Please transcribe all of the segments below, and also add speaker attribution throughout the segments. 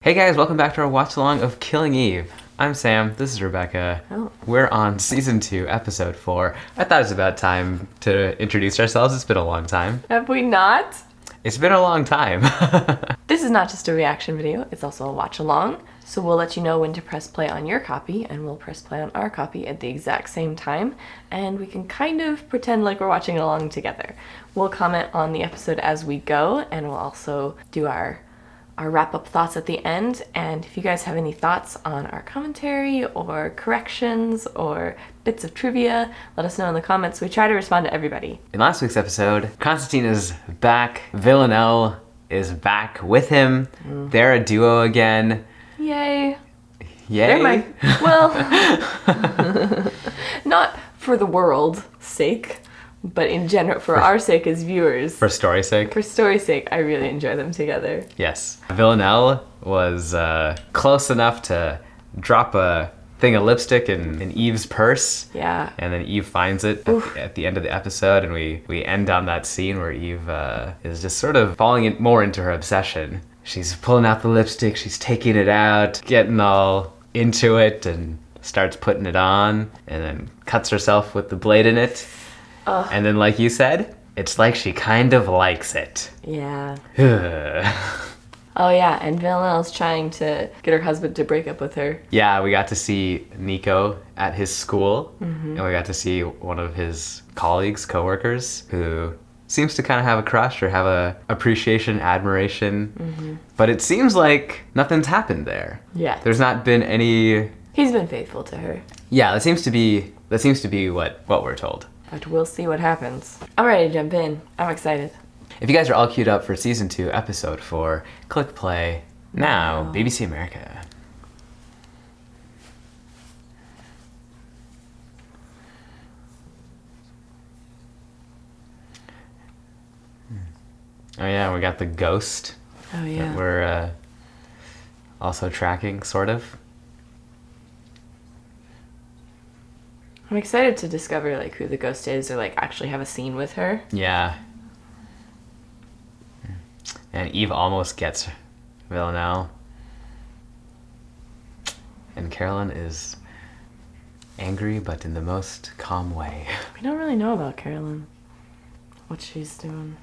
Speaker 1: Hey guys, welcome back to our watch along of Killing Eve. I'm Sam, this is Rebecca.
Speaker 2: Oh.
Speaker 1: We're on season 2, episode 4. I thought it was about time to introduce ourselves. It's been a long time.
Speaker 2: Have we not?
Speaker 1: It's been a long time.
Speaker 2: This is not just a reaction video, it's also a watch along. So we'll let you know when to press play on your copy, and we'll press play on our copy at the exact same time, and we can kind of pretend like we're watching along together. We'll comment on the episode as we go, and we'll also do our wrap-up thoughts at the end. And if you guys have any thoughts on our commentary or corrections or bits of trivia, let us know in the comments. We try to respond to everybody.
Speaker 1: In last week's episode, Constantine is back. Villanelle is back with him. They're a duo again.
Speaker 2: Yay.
Speaker 1: Yay.
Speaker 2: They're my, well, not for the world's sake, but in general, for our sake as viewers.
Speaker 1: For story's sake.
Speaker 2: For story's sake, I really enjoy them together.
Speaker 1: Yes. Villanelle was close enough to drop a thing of lipstick in Eve's purse.
Speaker 2: Yeah.
Speaker 1: And then Eve finds it at the end of the episode, and we end on that scene where Eve is just sort of falling more into her obsession. She's pulling out the lipstick, she's taking it out, getting all into it, and starts putting it on, and then cuts herself with the blade in it. And then, like you said, it's like she kind of likes it.
Speaker 2: Yeah. Oh yeah, and Villanelle's trying to get her husband to break up with her.
Speaker 1: Yeah, we got to see Nico at his school, and we got to see one of his colleagues, coworkers, who seems to kind of have a crush or have a appreciation, admiration. But it seems like nothing's happened there.
Speaker 2: Yeah.
Speaker 1: There's not been any...
Speaker 2: He's been faithful to her.
Speaker 1: Yeah, that seems to be what we're told.
Speaker 2: But we'll see what happens. I'm ready to jump in. I'm excited.
Speaker 1: If you guys are all queued up for season 2, episode 4, click play now, BBC America. Oh yeah, we got the ghost
Speaker 2: Oh yeah.
Speaker 1: that we're also tracking, sort of.
Speaker 2: I'm excited to discover like who the ghost is, or like actually have a scene with her.
Speaker 1: Yeah. And Eve almost gets Villanelle. And Carolyn is angry, but in the most calm way.
Speaker 2: We don't really know about Carolyn. What she's doing.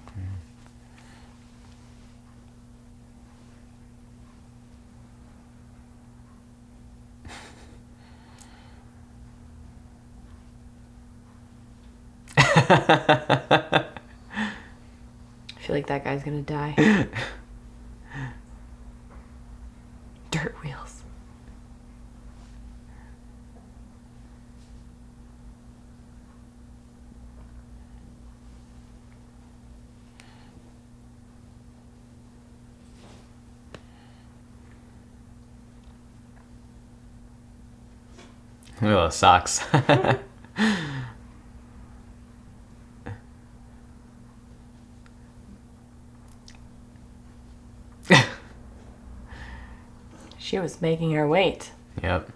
Speaker 2: I feel like that guy's gonna die. Dirt wheels.
Speaker 1: Oh, socks.
Speaker 2: She was making her wait.
Speaker 1: Yep.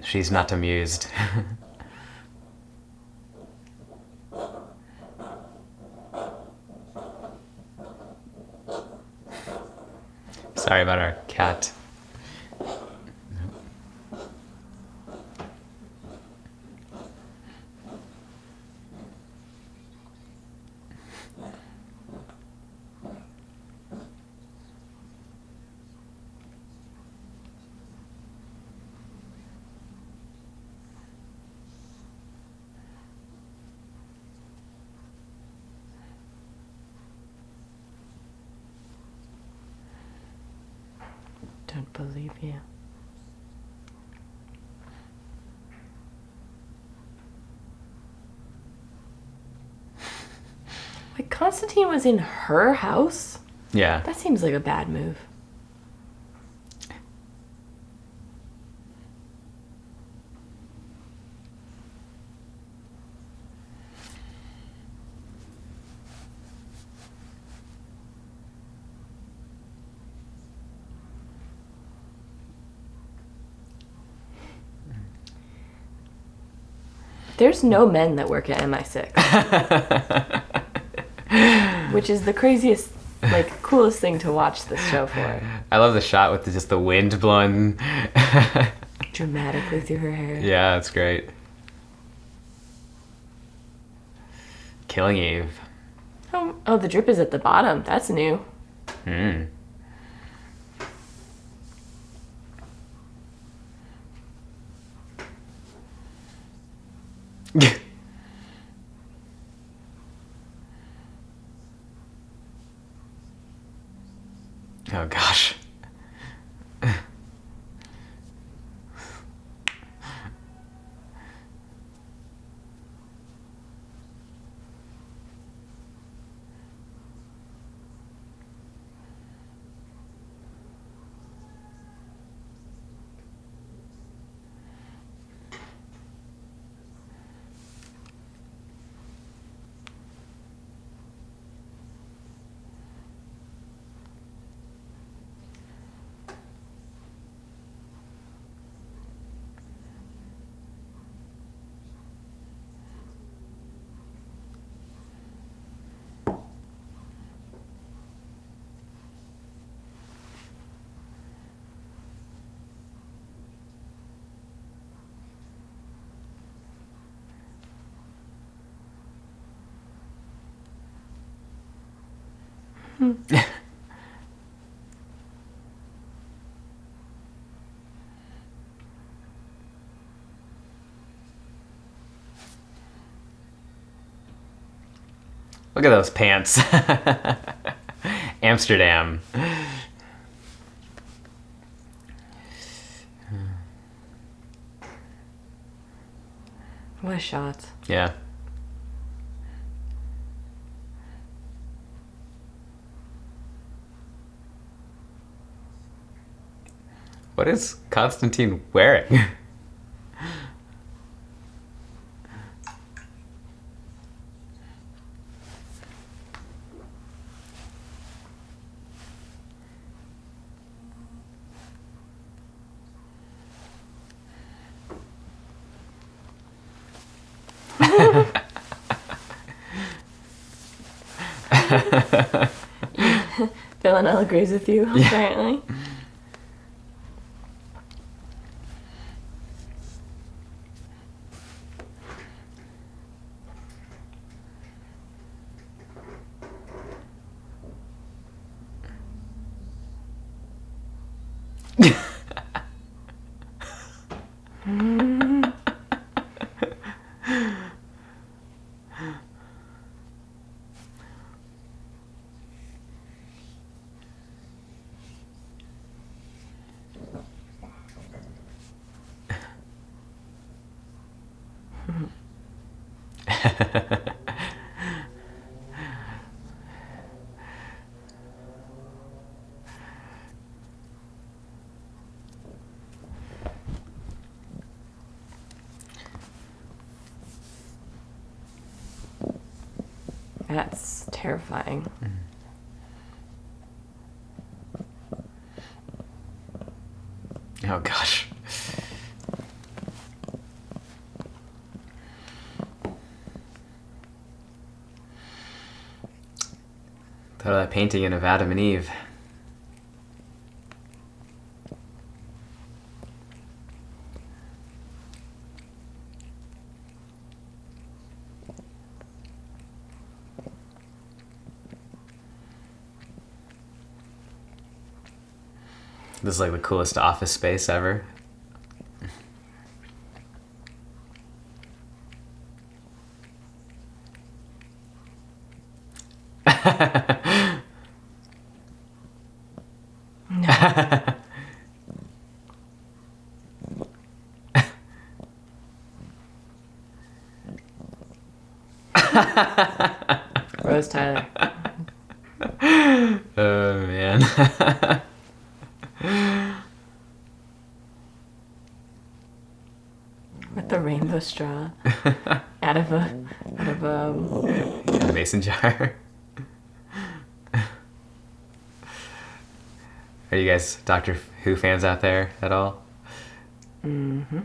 Speaker 1: She's not amused. Sorry about our cat.
Speaker 2: Don't believe you. Like, Constantine was in her house?
Speaker 1: Yeah.
Speaker 2: That seems like a bad move. There's no men that work at MI6. Which is the craziest, like, coolest thing to watch this show for.
Speaker 1: I love the shot with just the wind blowing
Speaker 2: dramatically through her hair.
Speaker 1: Yeah, it's great. Killing Eve.
Speaker 2: Oh, the drip is at the bottom. That's new.
Speaker 1: Oh gosh. Look at those pants. Amsterdam.
Speaker 2: What a shot.
Speaker 1: Yeah. What is Constantine wearing?
Speaker 2: Villanelle agrees with you, apparently. That's terrifying.
Speaker 1: Oh gosh. Thought of that painting of Adam and Eve. This is like the coolest office space ever.
Speaker 2: Rose Tyler.
Speaker 1: Oh man.
Speaker 2: With the rainbow straw out of a
Speaker 1: Mason jar. Are you guys Doctor Who fans out there at all?
Speaker 2: Mm-hmm.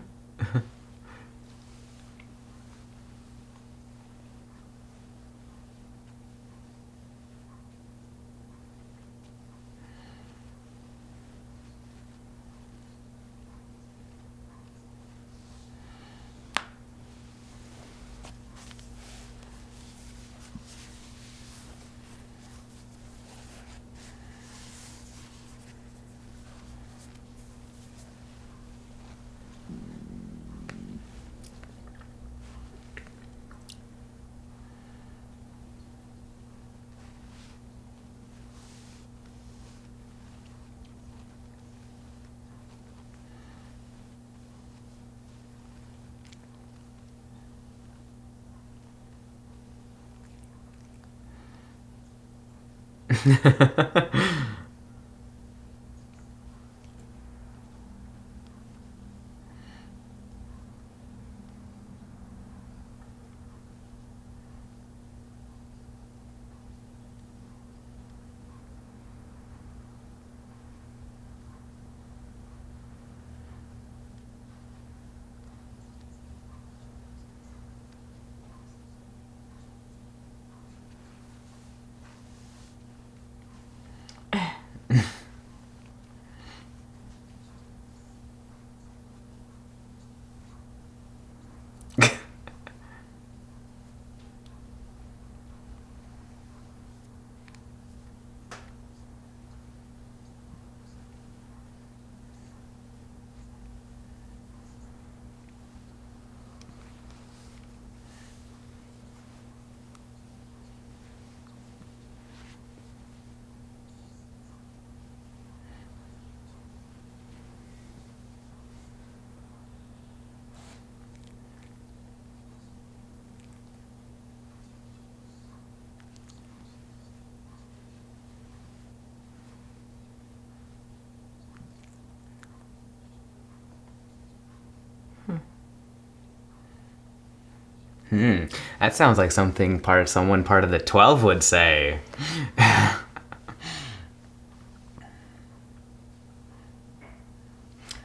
Speaker 1: That sounds like something someone part of the 12 would say.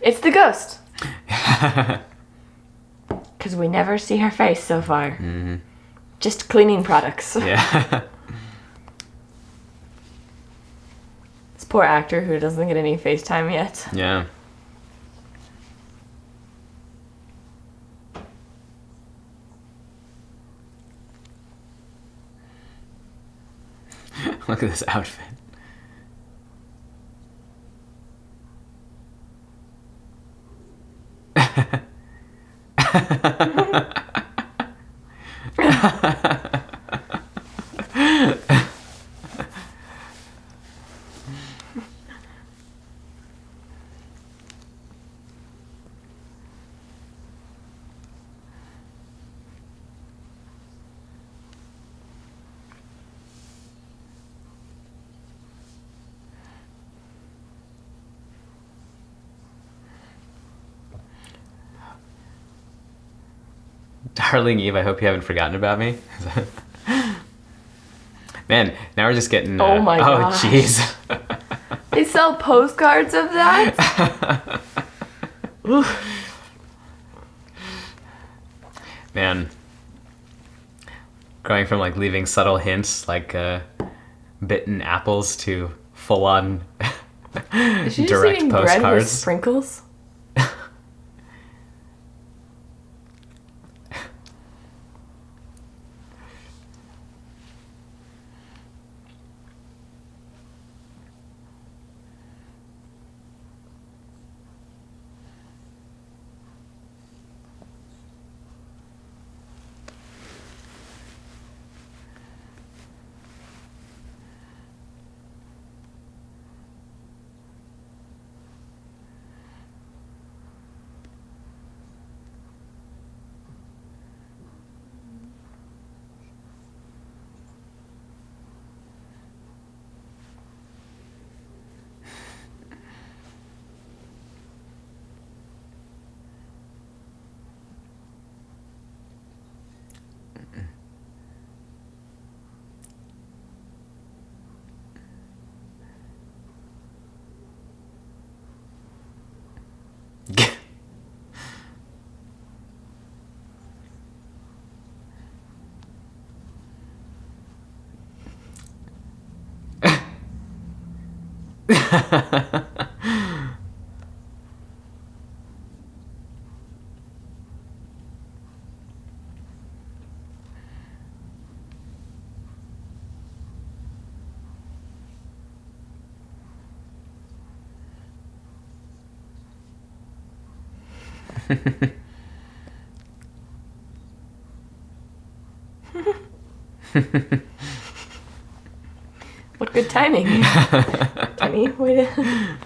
Speaker 2: It's the ghost. Because we never see her face so far.
Speaker 1: Mm-hmm.
Speaker 2: Just cleaning products.
Speaker 1: Yeah.
Speaker 2: This poor actor who doesn't get any FaceTime yet.
Speaker 1: Yeah. Look at this outfit. Darling Eve, I hope you haven't forgotten about me. Man, now we're just getting...
Speaker 2: Oh my gosh.
Speaker 1: Oh, jeez.
Speaker 2: They sell postcards of that?
Speaker 1: Man. Going from, like, leaving subtle hints, like, bitten apples to full-on
Speaker 2: Is she just
Speaker 1: direct
Speaker 2: eating bread with
Speaker 1: postcards.
Speaker 2: sprinkles? What good timing. Kenny, wait a...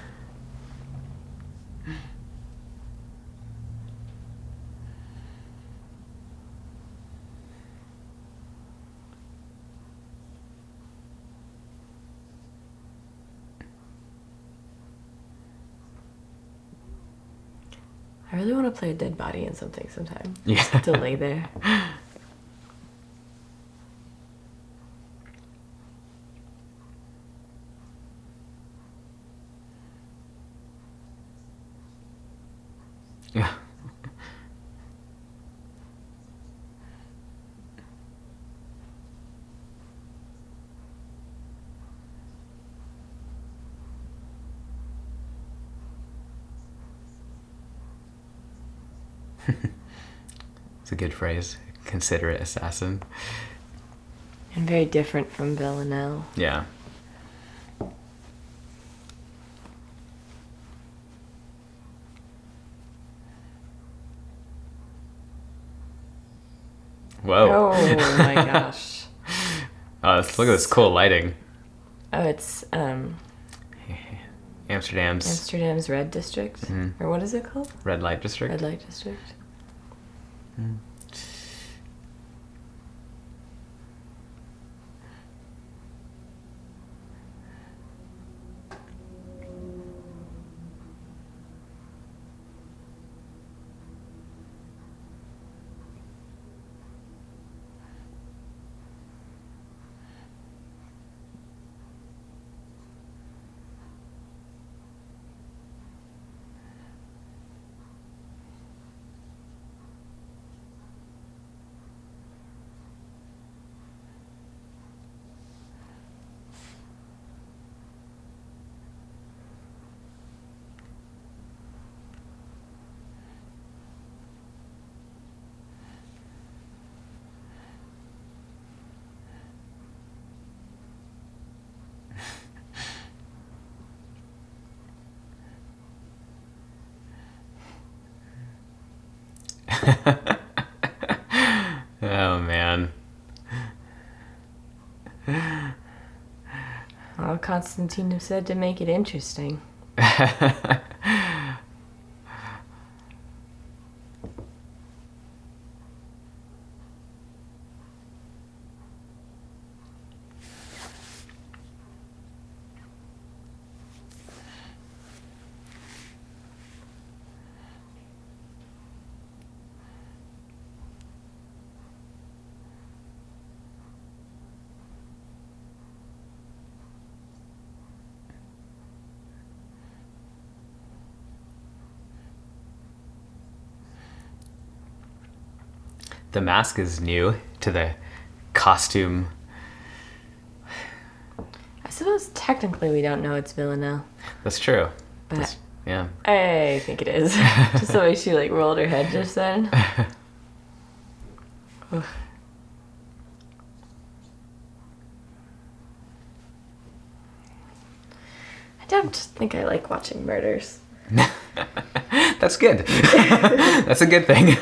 Speaker 2: I really want to play a dead body in something sometime.
Speaker 1: Yeah.
Speaker 2: Just to lay there.
Speaker 1: Yeah. It's a good phrase. Considerate assassin.
Speaker 2: And very different from Villanelle.
Speaker 1: Yeah. Whoa.
Speaker 2: Oh my gosh.
Speaker 1: Oh, look at this cool lighting.
Speaker 2: Oh, it's
Speaker 1: Amsterdam's
Speaker 2: Red District? Or what is it called?
Speaker 1: red light district.
Speaker 2: Red Light District.
Speaker 1: Oh man.
Speaker 2: Well, Constantine said to make it interesting.
Speaker 1: The mask is new to the costume.
Speaker 2: I suppose technically we don't know it's Villanelle.
Speaker 1: That's true.
Speaker 2: But
Speaker 1: Yeah.
Speaker 2: I think it is. Just the way she like rolled her head just then. Ugh. I don't think I like watching murders.
Speaker 1: That's good. That's a good thing.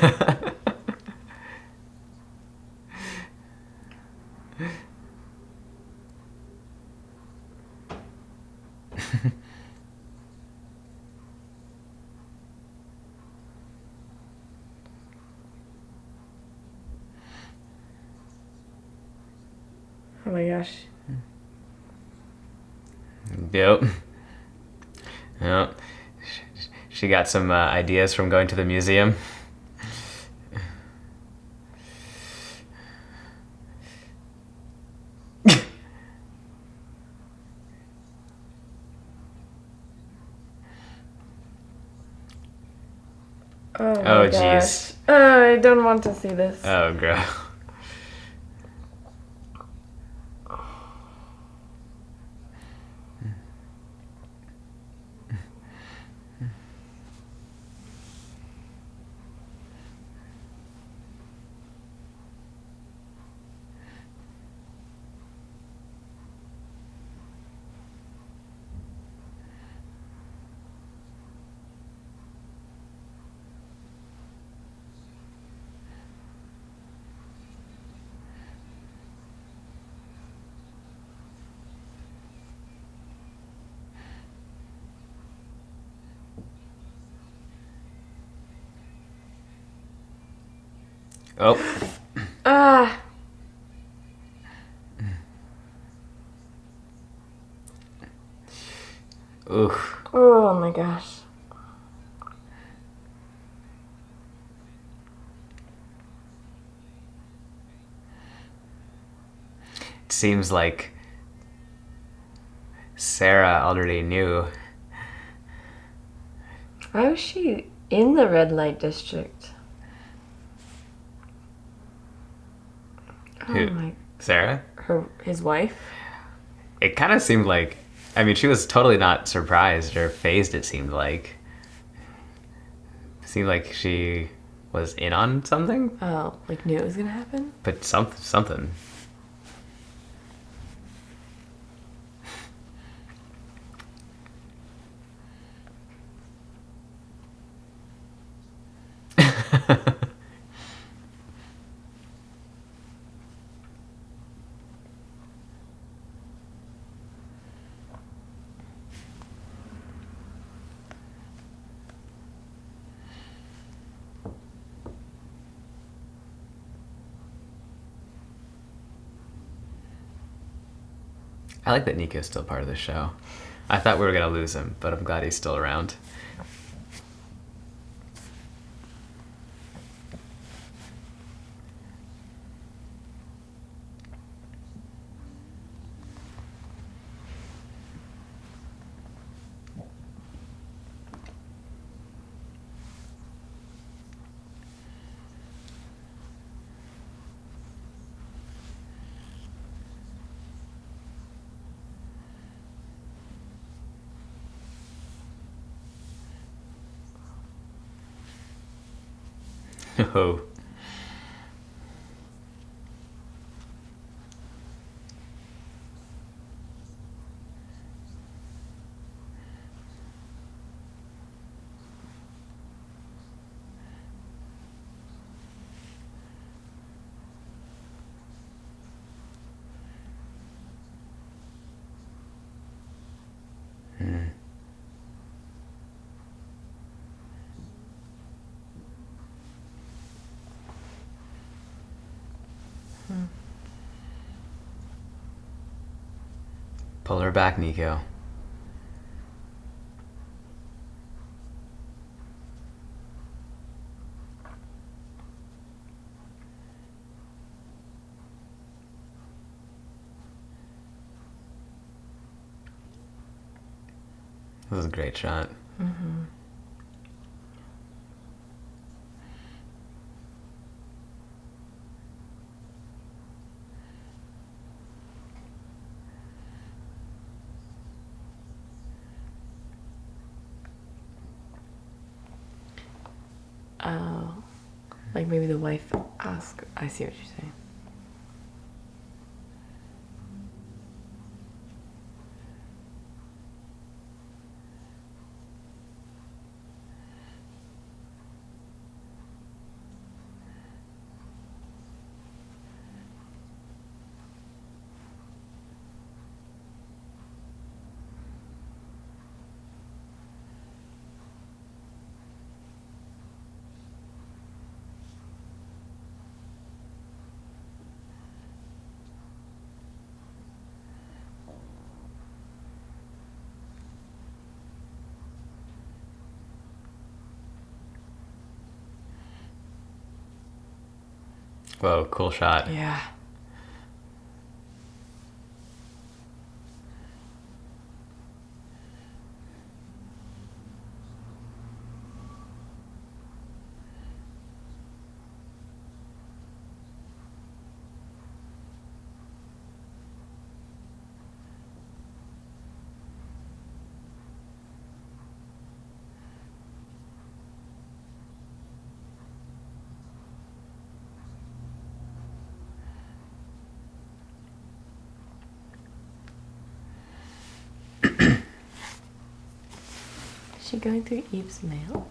Speaker 2: Oh my gosh.
Speaker 1: Yep. Yep. She got some ideas from going to the museum.
Speaker 2: Oh
Speaker 1: jeez.
Speaker 2: gosh. Oh, I don't want to see this.
Speaker 1: Oh, gross. Oh.
Speaker 2: Ah.
Speaker 1: Oof.
Speaker 2: Oh my gosh.
Speaker 1: It seems like Sarah already knew.
Speaker 2: Why was she in the red light district? Oh
Speaker 1: Who?
Speaker 2: my.
Speaker 1: Sarah?
Speaker 2: His wife?
Speaker 1: It kind of seemed like, I mean, she was totally not surprised or phased, it seemed like. It seemed like she was in on something,
Speaker 2: Oh, like knew it was gonna happen?
Speaker 1: but something. I like that Nico's still part of the show. I thought we were gonna lose him, but I'm glad he's still around. Oh. Pull her back, Nico. This was a great shot.
Speaker 2: Mm-hmm. Oh. Like maybe the wife asked. I see what you're saying.
Speaker 1: Whoa, cool shot.
Speaker 2: Yeah. Is she going through Eve's mail?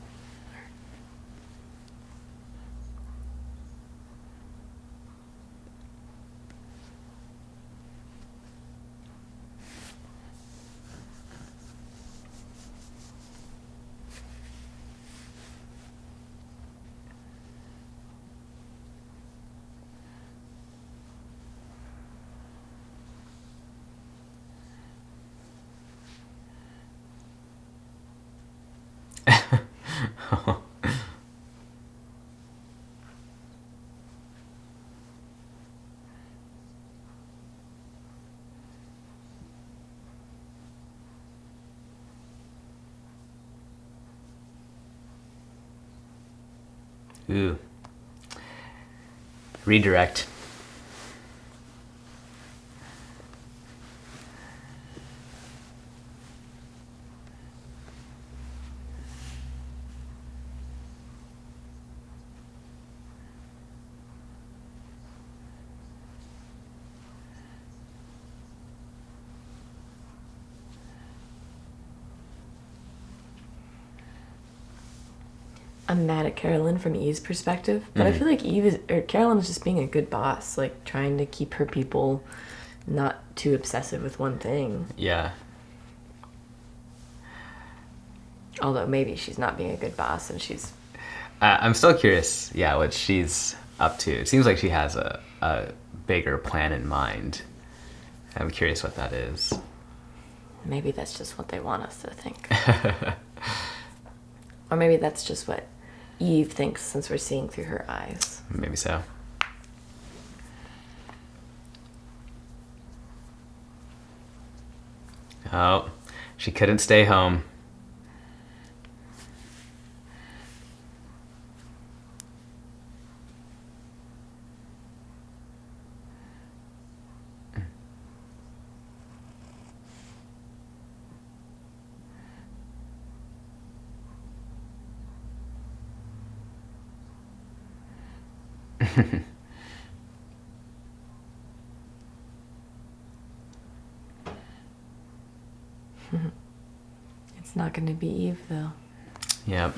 Speaker 1: Ooh. Redirect.
Speaker 2: I'm mad at Carolyn from Eve's perspective, but I feel like Carolyn is just being a good boss, like trying to keep her people not too obsessive with one thing.
Speaker 1: Yeah.
Speaker 2: Although maybe she's not being a good boss and she's...
Speaker 1: I'm still curious, what she's up to. It seems like she has a bigger plan in mind. I'm curious what that is.
Speaker 2: Maybe that's just what they want us to think. Or maybe that's just what Eve thinks since we're seeing through her eyes.
Speaker 1: Maybe so. Oh, she couldn't stay home.
Speaker 2: It's not going to be Eve, though.
Speaker 1: Yep.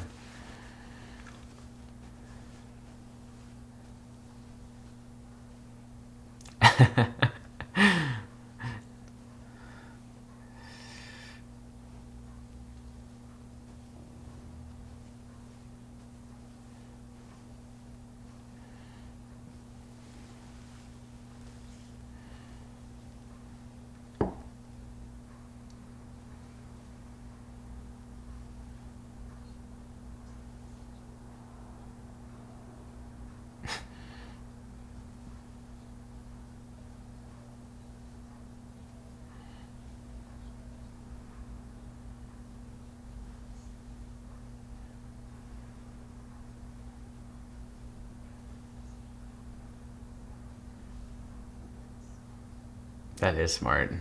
Speaker 1: That is smart.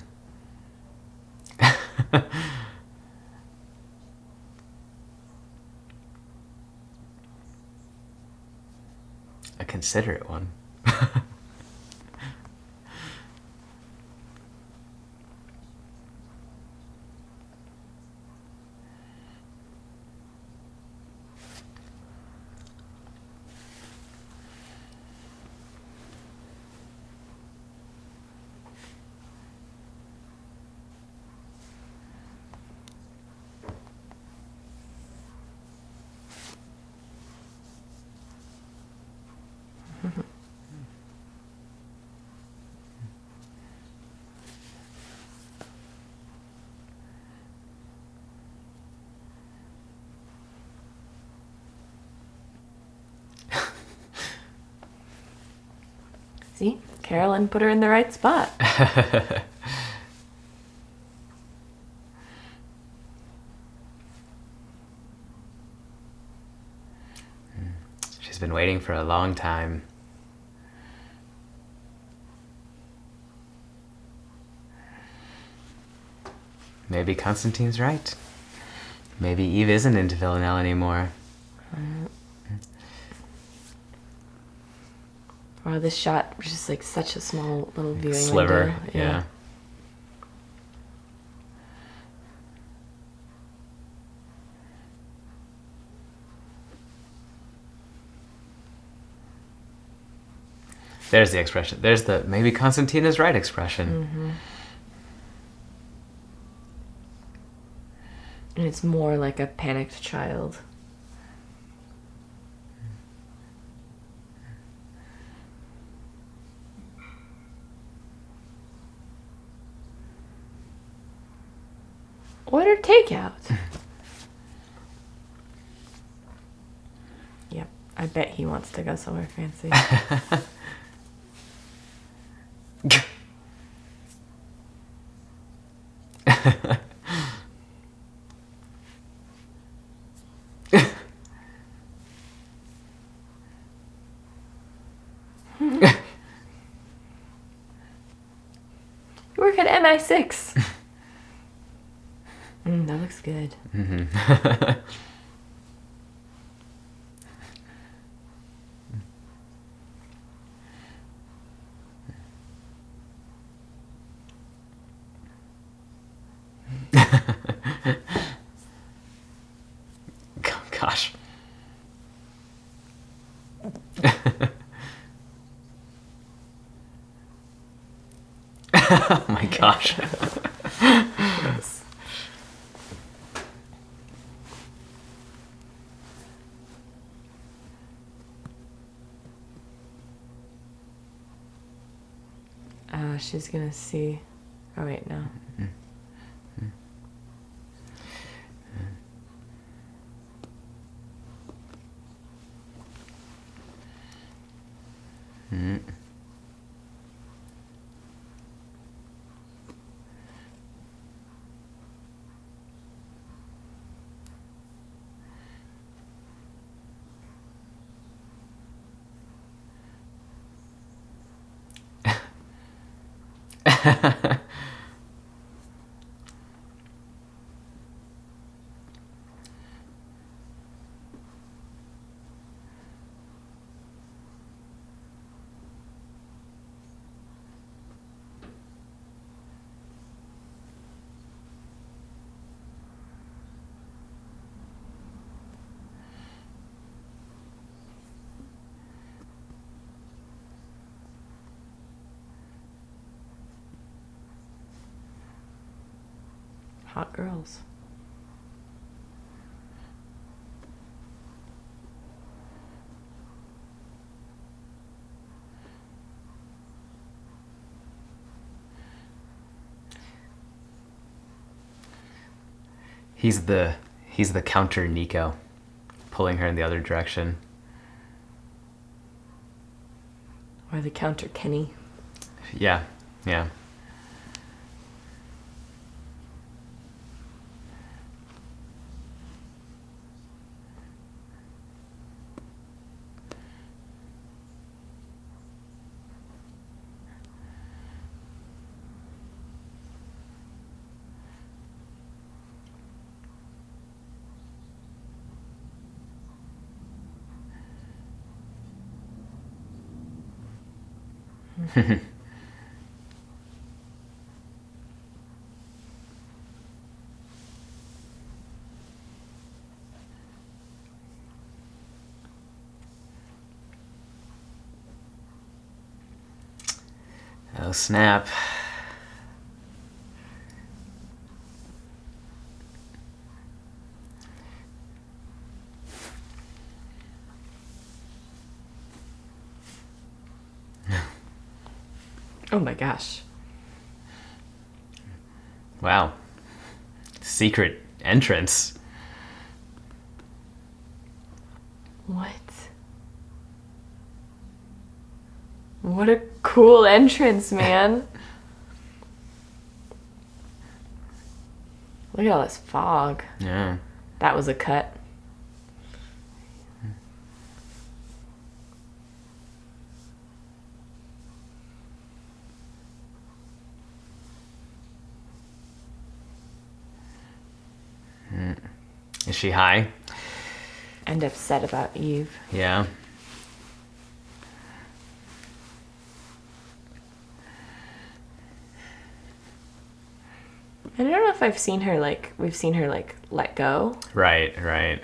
Speaker 1: A considerate one.
Speaker 2: See? Carolyn put her in the right spot.
Speaker 1: She's been waiting for a long time. Maybe Constantine's right. Maybe Eve isn't into Villanelle anymore.
Speaker 2: Wow, this shot was just like such a small little viewing
Speaker 1: Sliver,
Speaker 2: window.
Speaker 1: yeah. There's the expression. There's the maybe Constantine is right expression.
Speaker 2: Mm-hmm. And it's more like a panicked child. Order takeout. Yep, I bet he wants to go somewhere fancy. work at MI6. That looks good.
Speaker 1: Gosh. Oh my gosh.
Speaker 2: Yes. She's gonna see. Oh wait, no. Hot girls.
Speaker 1: He's the counter Nico, pulling her in the other direction.
Speaker 2: Or the counter Kenny.
Speaker 1: Yeah, yeah. Oh snap.
Speaker 2: Oh my gosh.
Speaker 1: Wow. Secret entrance.
Speaker 2: What? What a cool entrance, man. Look at all this fog.
Speaker 1: Yeah.
Speaker 2: That was a cut.
Speaker 1: Is she high?
Speaker 2: And upset about Eve.
Speaker 1: Yeah.
Speaker 2: I don't know if we've seen her let go.
Speaker 1: Right, right.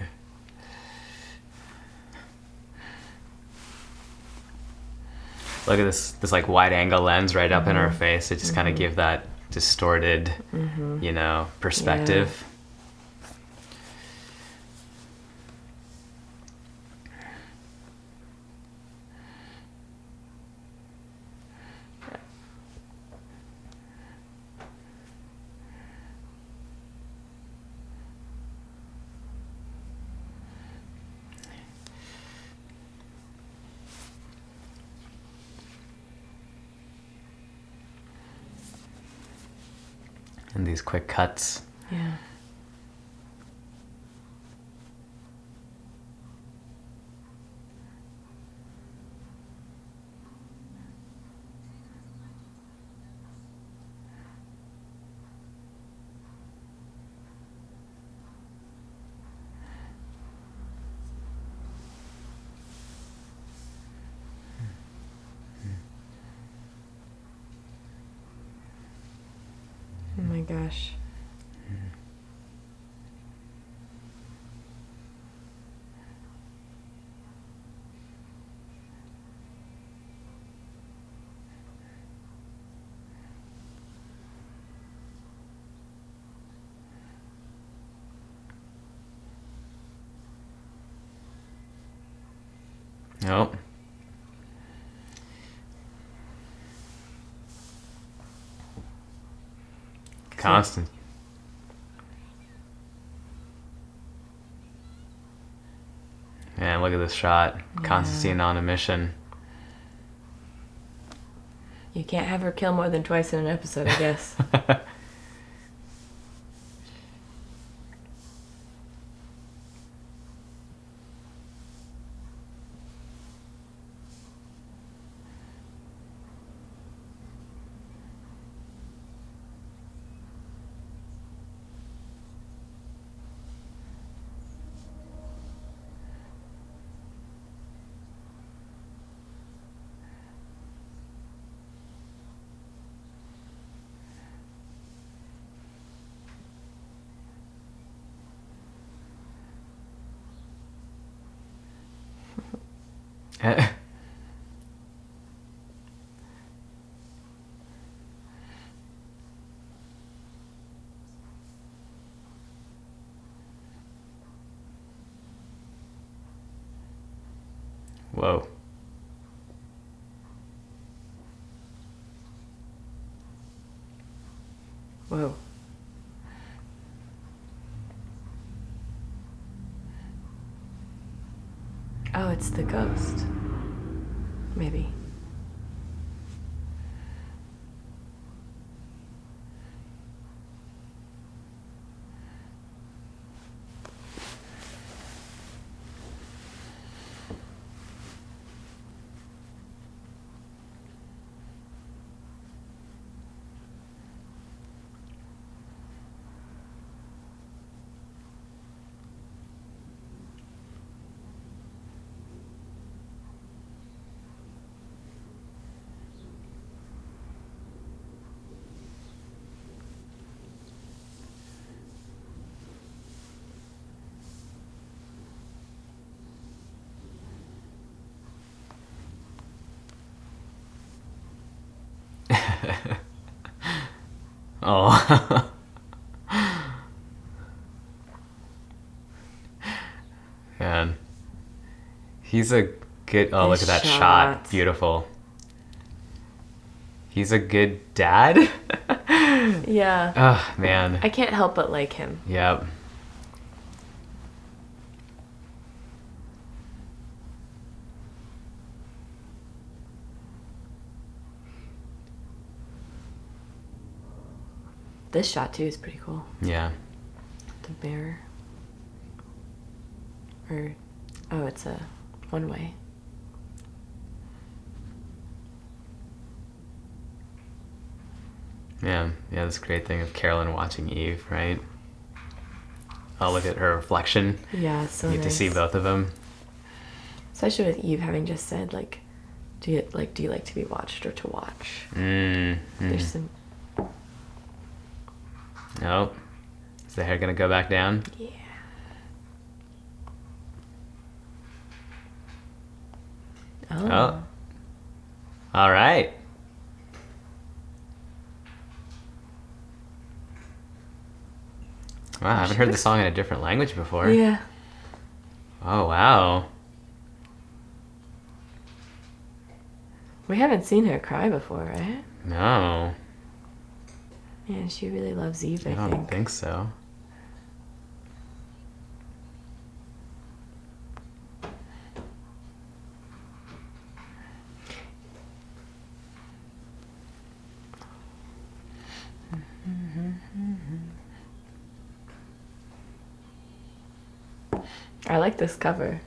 Speaker 1: Look at this like wide angle lens right up in her face. It just kind of give that distorted, perspective. And these quick cuts.
Speaker 2: Yeah. gosh.
Speaker 1: Nope. Constant. Man, look at this shot. Constantine on a mission.
Speaker 2: You can't have her kill more than twice in an episode, I guess.
Speaker 1: Whoa.
Speaker 2: Whoa. Oh, it's the ghost. Maybe.
Speaker 1: Oh. Man. He's a good... Oh, look
Speaker 2: This
Speaker 1: at that shot.
Speaker 2: shot.
Speaker 1: Beautiful. He's a good dad?
Speaker 2: Yeah.
Speaker 1: Oh, man.
Speaker 2: I can't help but like him.
Speaker 1: Yep.
Speaker 2: This shot too is pretty cool.
Speaker 1: Yeah.
Speaker 2: The mirror. Or, oh, it's a one-way.
Speaker 1: Yeah. Yeah, this great thing of Carolyn watching Eve, right? Oh, look at her reflection.
Speaker 2: Yeah, it's so
Speaker 1: You get to see
Speaker 2: nice.
Speaker 1: both of them.
Speaker 2: Especially with Eve having just said, like, do you like to be watched or to watch? There's some...
Speaker 1: Oh. Is the hair gonna go back down?
Speaker 2: Yeah.
Speaker 1: Oh. All right. Wow, I haven't heard the song in a different language before.
Speaker 2: Yeah.
Speaker 1: Oh, wow.
Speaker 2: We haven't seen her cry before, right?
Speaker 1: No,
Speaker 2: Man, she really loves Eve, I
Speaker 1: I don't
Speaker 2: think.
Speaker 1: think so.
Speaker 2: I like this cover.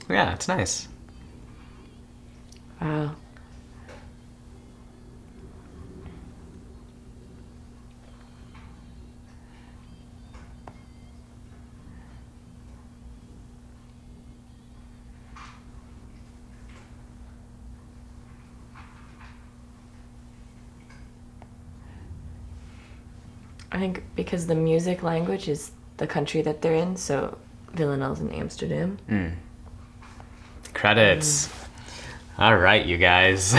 Speaker 1: Yeah, it's nice.
Speaker 2: Wow. I think because the music language is the country that they're in, so Villanelle's in Amsterdam.
Speaker 1: Credits. All right, you guys.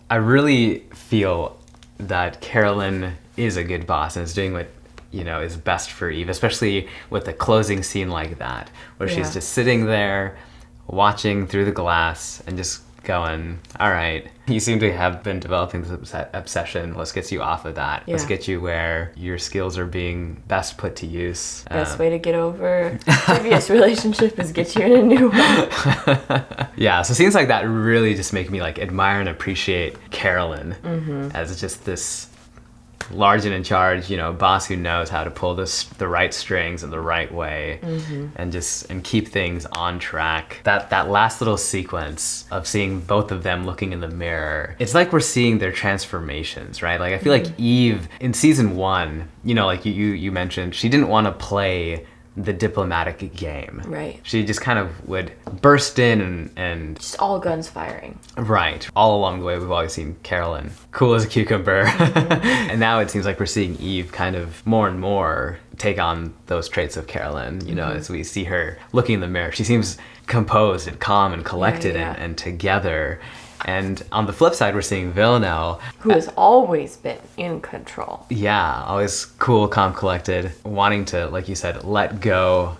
Speaker 1: I really feel that Carolyn is a good boss and is doing what, is best for Eve, especially with the closing scene like that, where she's just sitting there watching through the glass and just going, all right, you seem to have been developing this obsession. Let's get you off of that. Let's get you where your skills are being best put to use.
Speaker 2: Best way to get over a previous relationship is get you in a new one.
Speaker 1: Yeah, so scenes like that really just make me like admire and appreciate Carolyn as just this large and in charge, boss who knows how to pull the right strings in the right way and keep things on track. That last little sequence of seeing both of them looking in the mirror, it's like we're seeing their transformations, right? Like I feel like Eve in season 1, like you mentioned, she didn't want to play the diplomatic game.
Speaker 2: Right.
Speaker 1: She just kind of would burst in and
Speaker 2: just all guns firing.
Speaker 1: Right. All along the way, we've always seen Carolyn cool as a cucumber. And now it seems like we're seeing Eve kind of more and more take on those traits of Carolyn, as we see her looking in the mirror. She seems composed and calm and collected and together. And on the flip side, we're seeing Villanelle,
Speaker 2: who has always been in control.
Speaker 1: Yeah, always cool, calm, collected, wanting to, like you said, let go.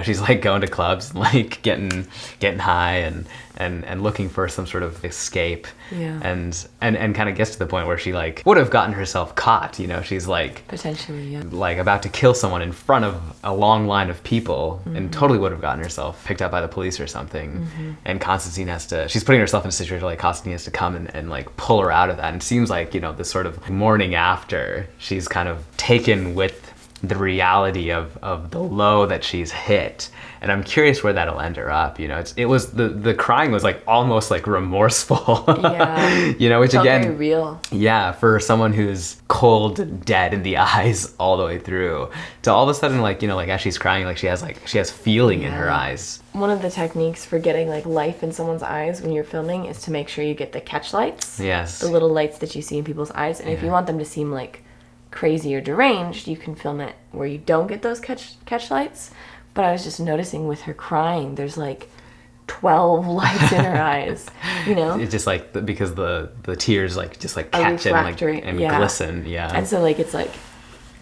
Speaker 1: She's like going to clubs, like getting high and looking for some sort of escape.
Speaker 2: Yeah.
Speaker 1: And kind of gets to the point where she like would have gotten herself caught. She's like
Speaker 2: potentially,
Speaker 1: like about to kill someone in front of a long line of people and totally would have gotten herself picked up by the police or something. And Constantine she's putting herself in a situation like Constantine has to come and like pull her out of that. And it seems like, this sort of morning after, she's kind of taken with the reality of the low that she's hit, and I'm curious where that'll end her up. It was the crying was like almost like remorseful.
Speaker 2: Yeah.
Speaker 1: Which
Speaker 2: felt
Speaker 1: again,
Speaker 2: very real.
Speaker 1: Yeah, for someone who's cold, dead in the eyes all the way through, to all of a sudden like as she's crying, like she has feeling in her eyes.
Speaker 2: One of the techniques for getting like life in someone's eyes when you're filming is to make sure you get the catch lights.
Speaker 1: Yes.
Speaker 2: The little lights that you see in people's eyes, and if you want them to seem like crazy or deranged, you can film it where you don't get those catch lights. But I was just noticing with her crying, there's like 12 lights in her eyes,
Speaker 1: It's just like because the tears like just like catch and glisten. Yeah.
Speaker 2: And so like it's like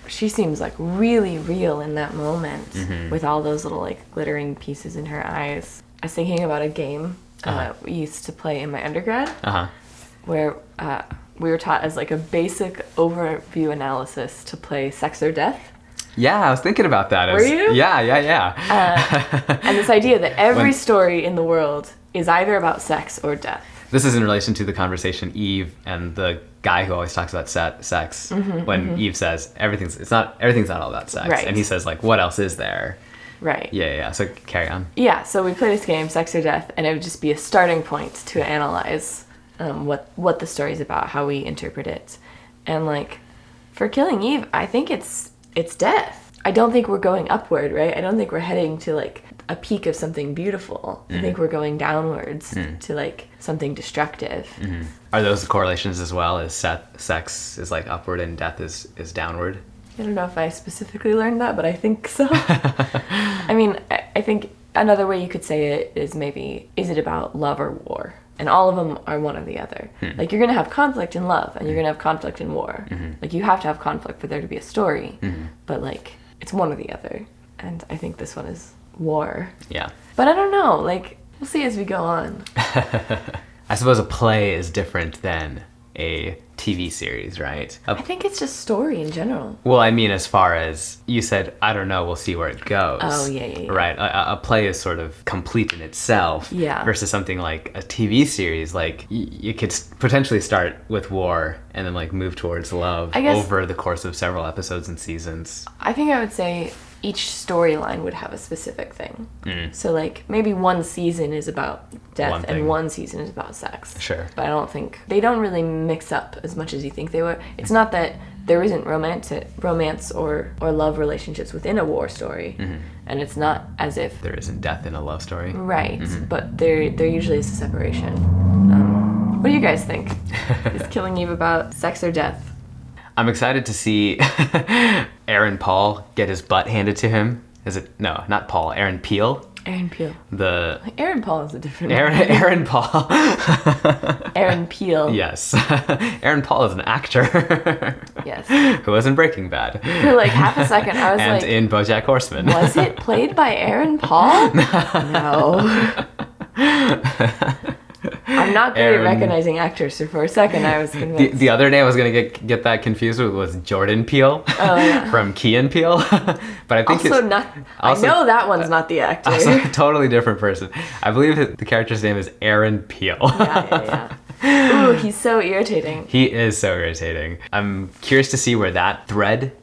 Speaker 2: she seems like really real in that moment with all those little like glittering pieces in her eyes. I was thinking about a game we used to play in my undergrad where we were taught as like a basic overview analysis to play Sex or Death.
Speaker 1: Yeah, I was thinking about that.
Speaker 2: Were you?
Speaker 1: Yeah.
Speaker 2: And this idea that every story in the world is either about sex or death.
Speaker 1: This is in relation to the conversation Eve and the guy who always talks about sex. When Eve says everything's not all about sex,
Speaker 2: right.
Speaker 1: And he says like, what else is there?
Speaker 2: Right.
Speaker 1: Yeah. So carry on.
Speaker 2: Yeah. So we play this game, Sex or Death, and it would just be a starting point to analyze what the story's about, how we interpret it. And like for Killing Eve, I think it's death. I don't think we're going upward, right? I don't think we're heading to like a peak of something beautiful. I think we're going downwards to like something destructive.
Speaker 1: Are those correlations as well as sex is like upward and death is downward?
Speaker 2: I don't know if I specifically learned that, but I think so. I mean, I think another way you could say it is maybe, is it about love or war? And all of them are one or the other. Like, you're going to have conflict in love, and you're going to have conflict in war. Like, you have to have conflict for there to be a story. But, like, it's one or the other. And I think this one is war.
Speaker 1: Yeah.
Speaker 2: But I don't know. Like, we'll see as we go on.
Speaker 1: I suppose a play is different than a TV series, right?
Speaker 2: I think it's just story in general.
Speaker 1: Well, I mean, as far as you said, I don't know, we'll see where it goes.
Speaker 2: Oh, yeah.
Speaker 1: Right. A play is sort of complete in itself.
Speaker 2: Yeah.
Speaker 1: Versus something like a TV series, like you could potentially start with war and then like move towards love over the course of several episodes and seasons.
Speaker 2: I think I would say each storyline would have a specific thing. So like maybe one season is about death and one season is about sex.
Speaker 1: Sure.
Speaker 2: But I don't think they don't really mix up as much as you think they would. It's not that there isn't romance or love relationships within a war story, and it's not as if
Speaker 1: there isn't death in a love story.
Speaker 2: Right. But there usually is a separation. What do you guys think? Is Killing Eve about sex or death?
Speaker 1: I'm excited to see Aaron Paul get his butt handed to him. Is it? No, not Paul. Aaron Peel.
Speaker 2: Aaron Peel.
Speaker 1: Aaron
Speaker 2: Paul is a different
Speaker 1: Aaron Paul.
Speaker 2: Aaron Peel.
Speaker 1: Yes. Aaron Paul is an actor.
Speaker 2: Yes.
Speaker 1: Who was in Breaking Bad.
Speaker 2: For like half a second, I was
Speaker 1: and in BoJack Horseman.
Speaker 2: Was it played by Aaron Paul? No. I'm not good at recognizing actors, so for a second I was convinced.
Speaker 1: The other name I was going to get that confused with was Jordan Peele from Key and Peele. But I think
Speaker 2: also not. I know that one's not the actor.
Speaker 1: Also a totally different person. I believe that the character's name is Aaron Peele.
Speaker 2: Yeah. Ooh, he's so irritating.
Speaker 1: He is so irritating. I'm curious to see where that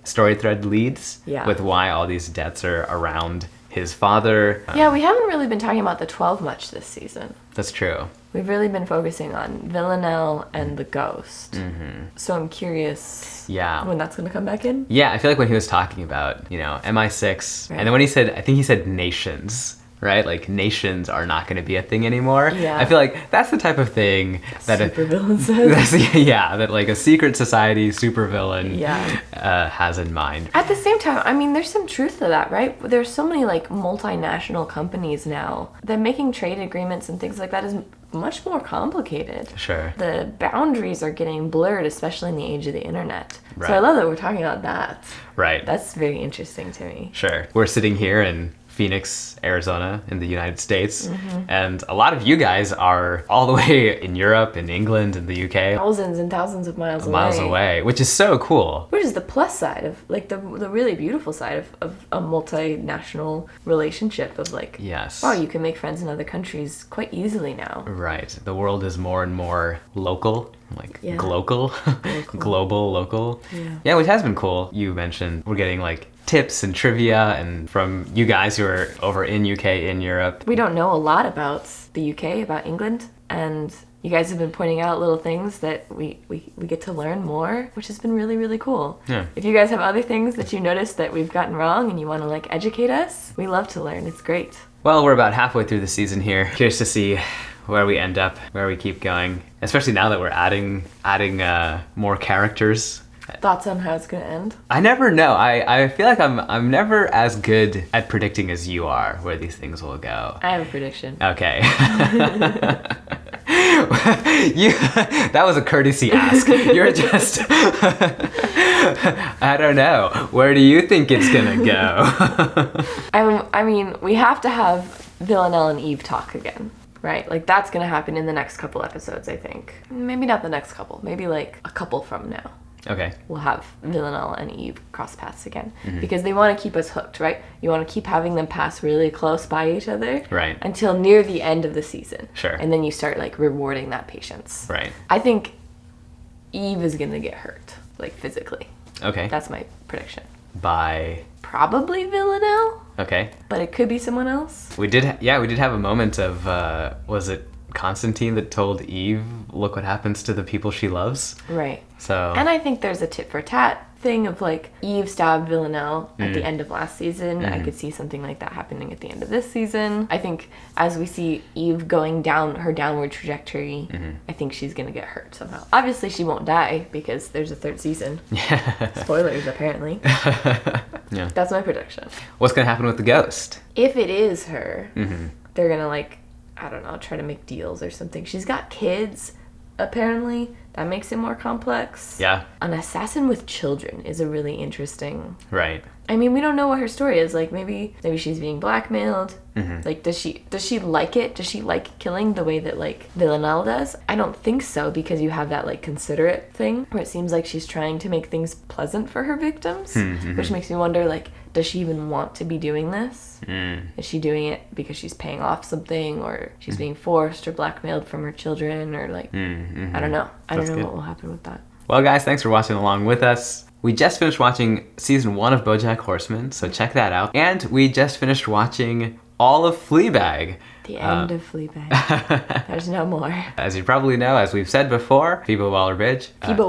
Speaker 1: story thread leads with why all these deaths are around his father.
Speaker 2: Yeah, we haven't really been talking about the 12 much this season.
Speaker 1: That's true.
Speaker 2: We've really been focusing on Villanelle and the ghost. Mm-hmm. So I'm curious when that's going to come back in.
Speaker 1: Yeah, I feel like when he was talking about, MI6, and then when I think he said nations, right? Like nations are not going to be a thing anymore. Yeah. I feel like that's the type of thing that
Speaker 2: supervillain says.
Speaker 1: That like a secret society supervillain has in mind.
Speaker 2: At the same time, I mean, there's some truth to that, right? There's so many like multinational companies now that making trade agreements and things like that is much more complicated.
Speaker 1: Sure.
Speaker 2: The boundaries are getting blurred, especially in the age of the internet.
Speaker 1: Right.
Speaker 2: So I love that we're talking about that.
Speaker 1: Right.
Speaker 2: That's very interesting to me.
Speaker 1: Sure. We're sitting here in Phoenix, Arizona in the United States. And a lot of you guys are all the way in Europe, in England, in the UK.
Speaker 2: Thousands and thousands of miles
Speaker 1: away, which is so cool.
Speaker 2: Which is the plus side of, like, the really beautiful side of a multinational relationship of, like, wow, you can make friends in other countries quite easily now.
Speaker 1: Right. The world is more and more local. Like global, local. Yeah, which has been cool. You mentioned we're getting like tips and trivia and from you guys who are over in UK, in Europe.
Speaker 2: We don't know a lot about the UK, about England, and you guys have been pointing out little things that we get to learn more, which has been really, really cool.
Speaker 1: Yeah.
Speaker 2: If you guys have other things that you noticed that we've gotten wrong and you want to like educate us, we love to learn. It's great.
Speaker 1: Well, we're about halfway through the season here. Curious to see where we end up, where we keep going, especially now that we're adding more characters.
Speaker 2: Thoughts on how it's gonna end?
Speaker 1: I never know. I feel like I'm never as good at predicting as you are where these things will go.
Speaker 2: I have a prediction.
Speaker 1: Okay. That was a courtesy ask. You're just I don't know. Where do you think it's gonna go?
Speaker 2: I mean, we have to have Villanelle and Eve talk again. Right? Like, that's gonna happen in the next couple episodes, I think. Maybe not the next couple. Maybe, like, a couple from now.
Speaker 1: Okay.
Speaker 2: We'll have Villanelle and Eve cross paths again. Because they want to keep us hooked, right? You want to keep having them pass really close by each other.
Speaker 1: Right.
Speaker 2: Until near the end of the season.
Speaker 1: Sure.
Speaker 2: And then you start, like, rewarding that patience.
Speaker 1: Right.
Speaker 2: I think Eve is gonna get hurt, like, physically.
Speaker 1: Okay.
Speaker 2: That's my prediction.
Speaker 1: By?
Speaker 2: Probably Villanelle.
Speaker 1: Okay.
Speaker 2: But it could be someone else.
Speaker 1: We did have a moment of, was it Constantine that told Eve, look what happens to the people she loves?
Speaker 2: Right.
Speaker 1: So.
Speaker 2: And I think there's a tit for tat thing of like Eve stabbed Villanelle at the end of last season. I could see something like that happening at the end of this season. I think as we see Eve going down her downward trajectory, I think she's gonna get hurt somehow. Obviously she won't die because there's a third season.
Speaker 1: Yeah.
Speaker 2: Spoilers apparently.
Speaker 1: Yeah.
Speaker 2: That's my prediction.
Speaker 1: What's gonna happen with the ghost?
Speaker 2: If it is her, they're gonna like, I don't know, try to make deals or something. She's got kids, apparently. That makes it more complex.
Speaker 1: Yeah.
Speaker 2: An assassin with children is a really interesting.
Speaker 1: Right.
Speaker 2: I mean, we don't know what her story is. Like, maybe she's being blackmailed. Like, does she like it? Does she like killing the way that, like, Villanelle does? I don't think so, because you have that, like, considerate thing where it seems like she's trying to make things pleasant for her victims, which makes me wonder, like, does she even want to be doing this? Is she doing it because she's paying off something, or she's being forced or blackmailed from her children, or, like, I don't know. I don't know what will happen with that.
Speaker 1: Well, guys, thanks for watching along with us. We just finished watching season 1 of BoJack Horseman, so check that out. And we just finished watching all of Fleabag.
Speaker 2: The end of Fleabag. There's no more.
Speaker 1: As you probably know, as we've said before, Phoebe Waller-Bridge. Phoebe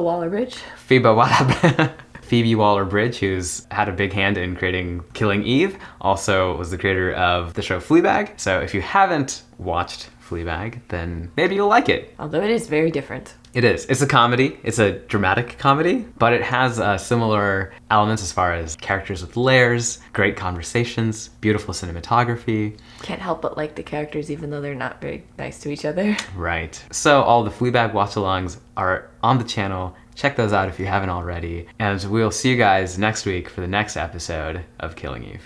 Speaker 1: Waller-Bridge, who's had a big hand in creating Killing Eve, also was the creator of the show Fleabag. So if you haven't watched Fleabag, then maybe you'll like it.
Speaker 2: Although it is very different.
Speaker 1: It is. It's a comedy. It's a dramatic comedy, but it has similar elements as far as characters with layers, great conversations, beautiful cinematography.
Speaker 2: Can't help but like the characters even though they're not very nice to each other.
Speaker 1: Right. So all the Fleabag watch-alongs are on the channel. Check those out if you haven't already. And we'll see you guys next week for the next episode of Killing Eve.